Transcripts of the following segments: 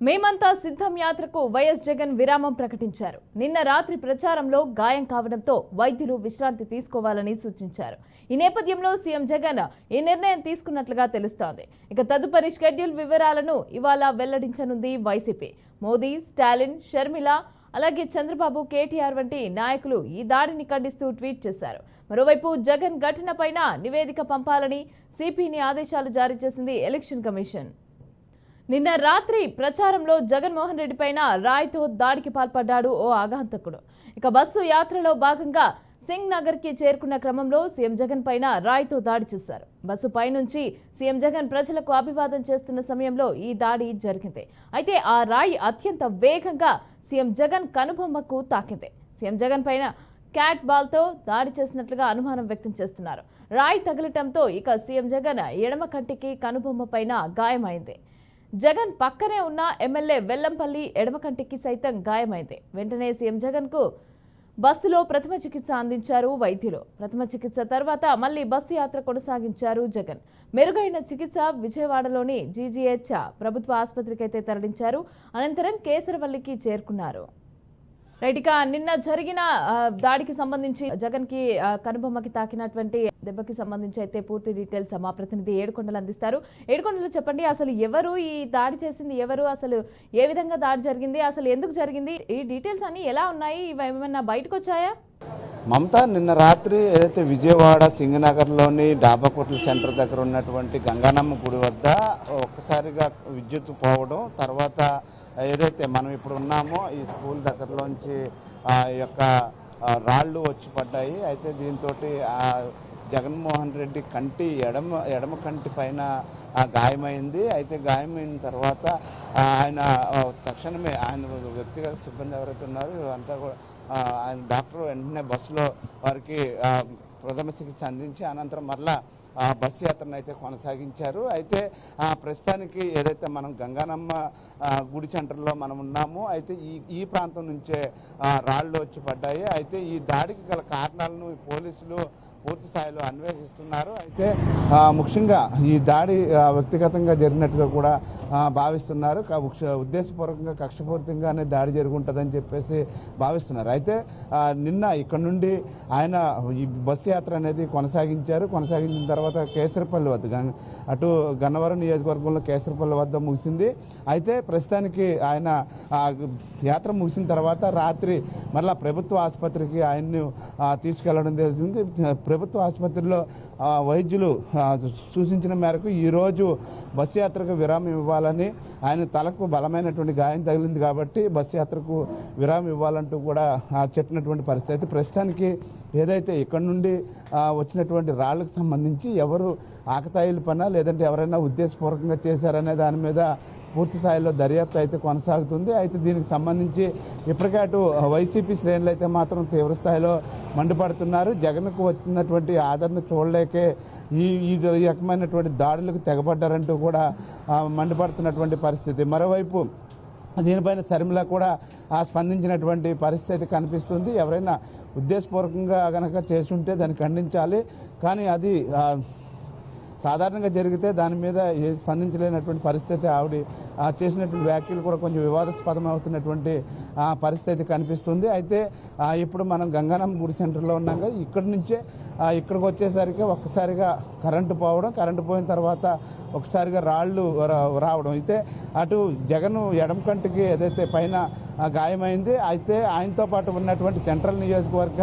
మేమంతా సిద్ధం యాత్రకు వైఎస్ జగన్ విరామం ప్రకటించారు. నిన్న రాత్రి ప్రచారంలో గాయం కావడంతో వైద్యులు విశ్రాంతి తీసుకోవాలని సూచించారు. ఈ నేపథ్యంలో సీఎం జగన్ ఈ నిర్ణయం తీసుకున్నట్లుగా తెలుస్తోంది. ఇక తదుపరి షెడ్యూల్ వివరాలను ఇవాళ వెల్లడించనుంది వైసీపీ. మోదీ, స్టాలిన్, షర్మిల, అలాగే చంద్రబాబు, కేటీఆర్ వంటి నాయకులు ఈ దాడిని ఖండిస్తూ ట్వీట్ చేశారు. మరోవైపు జగన్ ఘటనపైన నివేదిక పంపాలని సిపిని ఆదేశాలు జారీ చేసింది ఎలక్షన్ కమిషన్. నిన్న రాత్రి ప్రచారంలో జగన్మోహన్ రెడ్డి పైన రాయితో దాడికి పాల్పడ్డాడు ఓ ఆగంతకుడు. ఇక బస్సు యాత్రలో భాగంగా సింగ్ నగర్ కి చేరుకున్న క్రమంలో సీఎం జగన్ పైన రాయితో దాడి చేశారు. బస్సు పైనుంచి సీఎం జగన్ ప్రజలకు అభివాదం చేస్తున్న సమయంలో ఈ దాడి జరిగింది. అయితే ఆ రాయి అత్యంత వేగంగా సీఎం జగన్ కనుబొమ్మకు తాకింది. సీఎం జగన్ పైన క్యాట్ బాల్తో దాడి చేసినట్లుగా అనుమానం వ్యక్తం చేస్తున్నారు. రాయి తగలటంతో ఇక సీఎం జగన్ ఎడమ కంటికి కనుబొమ్మ పైన గాయమైంది. జగన్ పక్కనే ఉన్న ఎమ్మెల్యే వెల్లంపల్లి ఎడమ కంటికి సైతం గాయమైంది. వెంటనే సీఎం జగన్ కు బస్సులో ప్రథమ చికిత్స అందించారు వైద్యులు. ప్రథమ చికిత్స తర్వాత మళ్లీ బస్సు యాత్ర కొనసాగించారు జగన్. మెరుగైన చికిత్స విజయవాడలోని జీజీహెచ్ ప్రభుత్వ ఆసుపత్రికి అయితే తరలించారు. అనంతరం కేసరవల్లికి చేరుకున్నారు. రైట్, నిన్న జరిగిన దాడికి సంబంధించి జగన్ కి కనుబొమ్మకి తాకినటువంటి దెబ్బకి సంబంధించి అయితే పూర్తి డీటెయిల్స్ మా ప్రతినిధి ఏడుకొండలు అందిస్తారు. ఏడుకొండలు, చెప్పండి, అసలు ఎవరు ఈ దాడి చేసింది, ఎవరు, అసలు ఏ విధంగా దాడి జరిగింది, అసలు ఎందుకు జరిగింది, ఈ డీటెయిల్స్ అన్ని ఎలా ఉన్నాయి, ఇవి ఏమైనా బయటకు వచ్చాయా? మమతా, నిన్న రాత్రి ఏదైతే విజయవాడ సింగనగర్లోని డాబాకోట్ల సెంటర్ దగ్గర ఉన్నటువంటి గంగానమ్మ గుడి వద్ద ఒక్కసారిగా విద్యుత్ పోవడం, తర్వాత ఏదైతే మనం ఇప్పుడు ఉన్నామో ఈ స్కూల్ దగ్గరలోంచి యొక్క రాళ్ళు వచ్చి పడ్డాయి. అయితే దీంతో జగన్మోహన్ రెడ్డి కంటి ఎడమ కంటి పైన గాయమైంది. అయితే గాయమైన తర్వాత ఆయన తక్షణమే ఆయన వ్యక్తిగత సిబ్బంది ఎవరైతే ఉన్నారో అంతా కూడా ఆయన డాక్టర్ వెంటనే బస్సులో వారికి ప్రథమ చికిత్స అందించి అనంతరం మరలా బస్సు యాత్రను అయితే కొనసాగించారు. అయితే ప్రస్తుతానికి ఏదైతే మనం గంగానమ్మ గుడి సెంటర్లో మనం ఉన్నామో అయితే ఈ ప్రాంతం నుంచే రాళ్ళు వచ్చి పడ్డాయి. అయితే ఈ దాడికి గల కారణాలను పోలీసులు పూర్తి స్థాయిలో అన్వేషిస్తున్నారు. అయితే ముఖ్యంగా ఈ దాడి వ్యక్తిగతంగా జరిగినట్టుగా కూడా భావిస్తున్నారు. ఉద్దేశపూర్వకంగా కక్షపూరితంగానే దాడి జరుగుంటుందని చెప్పేసి భావిస్తున్నారు. అయితే నిన్న ఇక్కడ నుండి ఆయన ఈ బస్సు యాత్ర అనేది కొనసాగించిన తర్వాత కేసరపల్లి వద్ద అటు గన్నవరం నియోజకవర్గంలో కేసరపల్లి వద్ద ముగిసింది. అయితే ప్రస్తుతానికి ఆయన యాత్ర ముగిసిన తర్వాత రాత్రి మళ్ళా ప్రభుత్వ ఆసుపత్రికి ఆయన్ని తీసుకెళ్లడం జరిగింది. ప్రభుత్వ ఆసుపత్రిలో వైద్యులు సూచించిన మేరకు ఈరోజు బస్సు యాత్రకు విరామం ఇవ్వాలని, ఆయన తలకు బలమైనటువంటి గాయం తగిలింది కాబట్టి బస్సు యాత్రకు విరామం ఇవ్వాలంటూ కూడా చెప్పినటువంటి పరిస్థితి. ప్రస్తుతానికి ఏదైతే ఇక్కడ నుండి వచ్చినటువంటి రాళ్లకు సంబంధించి ఎవరు ఆకతాయిల పనా లేదంటే ఎవరైనా ఉద్దేశపూర్వకంగా చేశారనే దాని మీద పూర్తి స్థాయిలో దర్యాప్తు అయితే కొనసాగుతుంది. అయితే దీనికి సంబంధించి ఇప్పటికే అటు వైసీపీ శ్రేణులు అయితే మాత్రం తీవ్ర స్థాయిలో మండిపడుతున్నారు. జగన్కు వచ్చినటువంటి ఆదరణ చూడలేకే ఈ రకమైనటువంటి దాడులకు తెగబడ్డారంటూ కూడా మండిపడుతున్నటువంటి పరిస్థితి. మరోవైపు దీనిపైన షర్మిల కూడా స్పందించినటువంటి పరిస్థితి కనిపిస్తుంది. ఎవరైనా ఉద్దేశపూర్వకంగా కనుక చేసుంటే దాన్ని ఖండించాలి, కానీ అది సాధారణంగా జరిగితే దాని మీద స్పందించలేనటువంటి పరిస్థితి, ఆవిడ చేసినటువంటి వ్యాఖ్యలు కూడా కొంచెం వివాదాస్పదం అవుతున్నటువంటి పరిస్థితి కనిపిస్తుంది. అయితే ఇప్పుడు మనం గంగానమ్మ గుడి సెంటర్లో ఉన్నాం. ఇక్కడి నుంచే ఇక్కడికి వచ్చేసరికి ఒక్కసారిగా కరెంటు పోయిన తర్వాత ఒకసారిగా రాళ్ళు రావడం. అయితే అటు జగన్ ఎడమ కంటికి ఏదైతే పైన గాయమైంది, అయితే ఆయనతో పాటు ఉన్నటువంటి సెంట్రల్ నియోజకవర్గ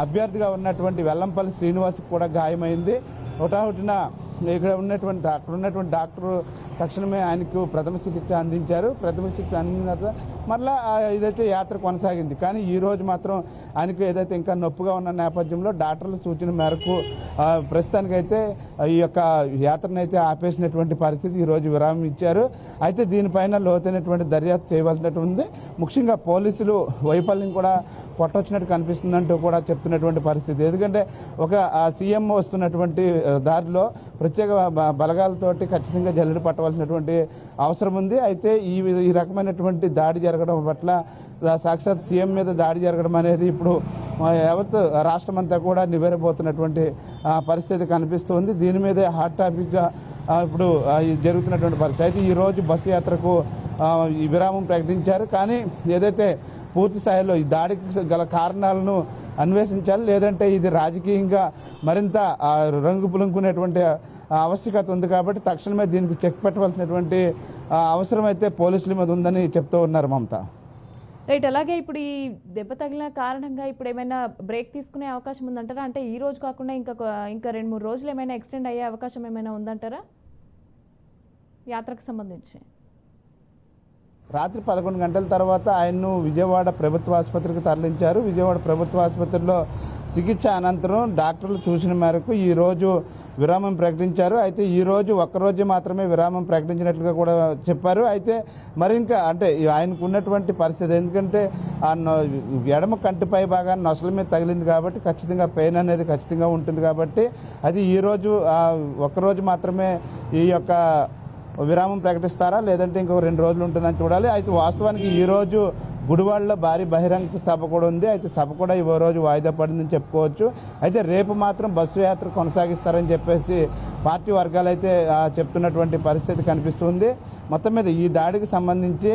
అభ్యర్థిగా ఉన్నటువంటి వెల్లంపల్లి శ్రీనివాస్కి కూడా గాయమైంది. హుటాహుటిన ఇక్కడ ఉన్నటువంటి డాక్టర్ తక్షణమే ఆయనకు ప్రథమ చికిత్స అందించారు. ప్రథమ చికిత్స అందిన తర్వాత మళ్ళీ ఇదైతే యాత్ర కొనసాగింది. కానీ ఈరోజు మాత్రం ఆయనకు ఏదైతే ఇంకా నొప్పిగా ఉన్న నేపథ్యంలో డాక్టర్ల సూచన మేరకు ప్రస్తుతానికైతే ఈ యొక్క యాత్రను అయితే ఆపేసినటువంటి పరిస్థితి, ఈరోజు విరామం ఇచ్చారు. అయితే దీనిపైన లోతైనటువంటి దర్యాప్తు చేయవలసినటువంటి, ముఖ్యంగా పోలీసులు వైఫల్యం కూడా కొట్టొచ్చినట్టు కనిపిస్తుందంటూ కూడా చెప్తున్నటువంటి పరిస్థితి. ఎందుకంటే ఒక సీఎం వస్తున్నటువంటి దారిలో ప్రత్యేక బలగాలతోటి ఖచ్చితంగా జల్లెడ పట్టవలసినటువంటి అవసరం ఉంది. అయితే ఈ రకమైనటువంటి దాడి జరగడం పట్ల సాక్షాత్ సీఎం మీద దాడి జరగడం అనేది ఇప్పుడు యావత్ రాష్ట్రం అంతా కూడా నివేరబోతున్నటువంటి పరిస్థితి కనిపిస్తుంది. దీని మీదే హాట్ టాపిక్గా ఇప్పుడు ఈ జరుగుతున్నటువంటి పరిస్థితి. అయితే ఈరోజు బస్సు యాత్రకు ఈ విరామం ప్రకటించారు. కానీ ఏదైతే పూర్తి స్థాయిలో ఈ దాడికి గల కారణాలను అన్వేషించాలి, లేదంటే ఇది రాజకీయంగా మరింత రంగు పులుముకునేటువంటి ఆవశ్యకత ఉంది. కాబట్టి తక్షణమే దీనికి చెక్ పెట్టవలసినటువంటి అవసరం అయితే పోలీసుల మీద ఉందని చెప్తూ ఉన్నారు మమత. రైట్, అలాగే ఇప్పుడు ఈ దెబ్బ తగిలిన కారణంగా ఇప్పుడు ఏమైనా బ్రేక్ తీసుకునే అవకాశం ఉందంటారా? అంటే ఈ రోజు కాకుండా ఇంకా 2-3 రోజులు ఏమైనా ఎక్స్టెండ్ అయ్యే అవకాశం ఏమైనా ఉందంటారా యాత్రకు సంబంధించి? రాత్రి 11 గంటల తర్వాత ఆయన్ను విజయవాడ ప్రభుత్వ ఆసుపత్రికి తరలించారు. విజయవాడ ప్రభుత్వ ఆసుపత్రిలో చికిత్స అనంతరం డాక్టర్లు చూసిన మేరకు ఈరోజు విరామం ప్రకటించారు. అయితే ఈరోజు ఒక్కరోజు మాత్రమే విరామం ప్రకటించినట్లుగా కూడా చెప్పారు. అయితే మరింకా అంటే ఆయనకు ఉన్నటువంటి పరిస్థితి, ఎందుకంటే ఎడమ కంటిపై బాగా నొసల మీద తగిలింది కాబట్టి ఖచ్చితంగా పెయిన్ అనేది ఖచ్చితంగా ఉంటుంది. కాబట్టి అది ఈరోజు ఒక్కరోజు మాత్రమే ఈ యొక్క విరామం ప్రకటిస్తారా, లేదంటే ఇంకో 2 రోజులు ఉంటుందని చూడాలి. అయితే వాస్తవానికి ఈరోజు గుడివాడలో భారీ బహిరంగ సభ కూడా ఉంది. అయితే సభ కూడా ఈ రోజు వాయిదా పడిందని చెప్పుకోవచ్చు. అయితే రేపు మాత్రం బస్సు యాత్ర కొనసాగిస్తారని చెప్పేసి పార్టీ వర్గాలు అయితే చెప్తున్నటువంటి పరిస్థితి కనిపిస్తుంది. మొత్తం మీద ఈ దాడికి సంబంధించి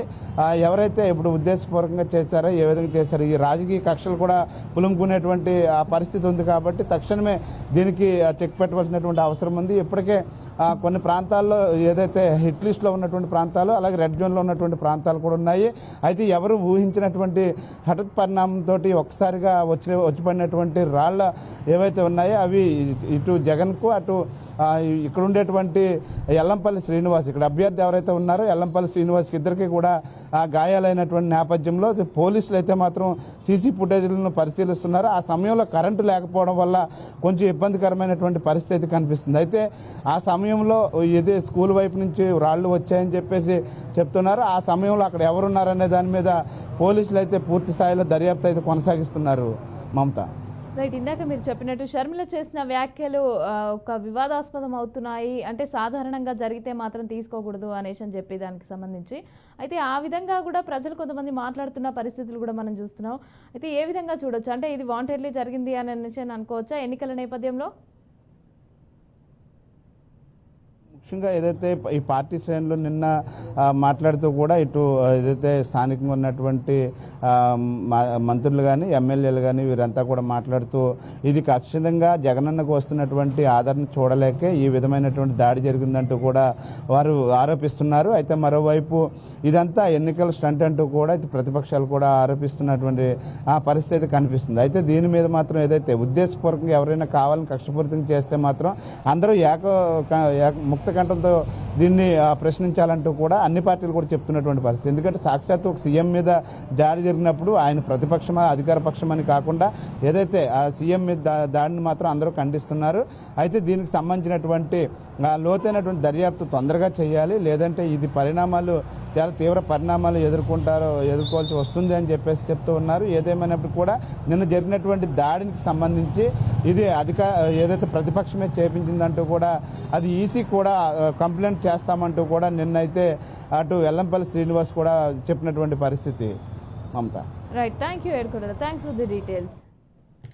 ఎవరైతే ఇప్పుడు ఉద్దేశపూర్వకంగా చేశారో, ఏ విధంగా చేశారో, ఈ రాజకీయ కక్షలు కూడా పులుముకునేటువంటి పరిస్థితి ఉంది. కాబట్టి తక్షణమే దీనికి చెక్ పెట్టవలసినటువంటి అవసరం ఉంది. ఇప్పటికే కొన్ని ప్రాంతాల్లో ఏదైతే హిట్ లిస్ట్లో ఉన్నటువంటి ప్రాంతాలు, అలాగే రెడ్ జోన్లో ఉన్నటువంటి ప్రాంతాలు కూడా ఉన్నాయి. అయితే ఎవరు ఊహించినటువంటి హఠాత్ పరిణామంతో ఒక్కసారిగా వచ్చి పడినటువంటి రాళ్ల ఏవైతే ఉన్నాయో అవి ఇటు జగన్కు, అటు ఇక్కడ ఉండేటువంటి ఎల్లంపల్లి శ్రీనివాస్, ఇక్కడ అభ్యర్థి ఎవరైతే ఉన్నారో ఎల్లంపల్లి శ్రీనివాస్కి ఇద్దరికి కూడా గాయాలైనటువంటి నేపథ్యంలో పోలీసులు అయితే మాత్రం సీసీ ఫుటేజ్లను పరిశీలిస్తున్నారు. ఆ సమయంలో కరెంటు లేకపోవడం వల్ల కొంచెం ఇబ్బందికరమైనటువంటి పరిస్థితి కనిపిస్తుంది. అయితే ఆ సమయంలో ఇది స్కూల్ వైపు నుంచి రాళ్లు వచ్చాయని చెప్పేసి చెప్తున్నారు. ఆ సమయంలో అక్కడ ఎవరున్నారనే దాని మీద పోలీసులు అయితే పూర్తి స్థాయిలో దర్యాప్తు అయితే కొనసాగిస్తున్నారు మమత. రైట్, ఇందాక మీరు చెప్పినట్టు షర్మిల చేసిన వ్యాఖ్యలు ఒక వివాదాస్పదం అవుతున్నాయి, అంటే సాధారణంగా జరిగితే మాత్రం తీసుకోకూడదు అనేసి అని చెప్పి దానికి సంబంధించి అయితే ఆ విధంగా కూడా ప్రజలు కొంతమంది మాట్లాడుతున్న పరిస్థితులు కూడా మనం చూస్తున్నాం. అయితే ఏ విధంగా చూడొచ్చు, అంటే ఇది వాంటెడ్లీ జరిగింది అని అనుకోవచ్చా ఎన్నికల నేపథ్యంలో? ముఖ్యంగా ఏదైతే ఈ పార్టీ శ్రేణులు నిన్న మాట్లాడుతూ కూడా ఇటు ఏదైతే స్థానికంగా ఉన్నటువంటి మంత్రులు కానీ ఎమ్మెల్యేలు కానీ వీరంతా కూడా మాట్లాడుతూ ఇది ఖచ్చితంగా జగనన్నకు వస్తున్నటువంటి ఆదరణ చూడలేకే ఈ విధమైనటువంటి దాడి జరిగిందంటూ కూడా వారు ఆరోపిస్తున్నారు. అయితే మరోవైపు ఇదంతా ఎన్నికల స్టంట్ అంటూ కూడా ఇటు ప్రతిపక్షాలు కూడా ఆరోపిస్తున్నటువంటి పరిస్థితి కనిపిస్తుంది. అయితే దీని మీద మాత్రం ఏదైతే ఉద్దేశపూర్వకంగా ఎవరైనా కావాలని కక్షపూరితంగా చేస్తే మాత్రం అందరూ ముక్త కంఠంతో దీన్ని ప్రశ్నించాలంటూ కూడా అన్ని పార్టీలు కూడా చెప్తున్నటువంటి పరిస్థితి. ఎందుకంటే సాక్షాత్తు ఒక సీఎం మీద దాడి జరిగినప్పుడు ఆయన ప్రతిపక్షమా అధికార పక్షం అని కాకుండా ఏదైతే ఆ సీఎం మీద దాడిని మాత్రం అందరూ ఖండిస్తున్నారు. అయితే దీనికి సంబంధించినటువంటి లోతైనటువంటి దర్యాప్తు తొందరగా చేయాలి, లేదంటే ఇది పరిణామాలు చాలా తీవ్ర పరిణామాలు ఎదుర్కోవాల్సి వస్తుంది అని చెప్పేసి చెప్తూ ఉన్నారు. ఏదేమైనప్పుడు కూడా నిన్న జరిగినటువంటి దాడికి సంబంధించి ఇది ఏదైతే ప్రతిపక్షమే చేపించిందంటూ కూడా అది ఈసీ కూడా కంప్లైంట్ చేస్తామంటూ కూడా నిన్నైతే అటు ఎల్లంపల్లి శ్రీనివాస్ కూడా చెప్పినటువంటి పరిస్థితి మమత. రైట్, థ్యాంక్ యూ ఏడుకొండల, థ్యాంక్స్ ఫర్ ది డీటెయిల్స్.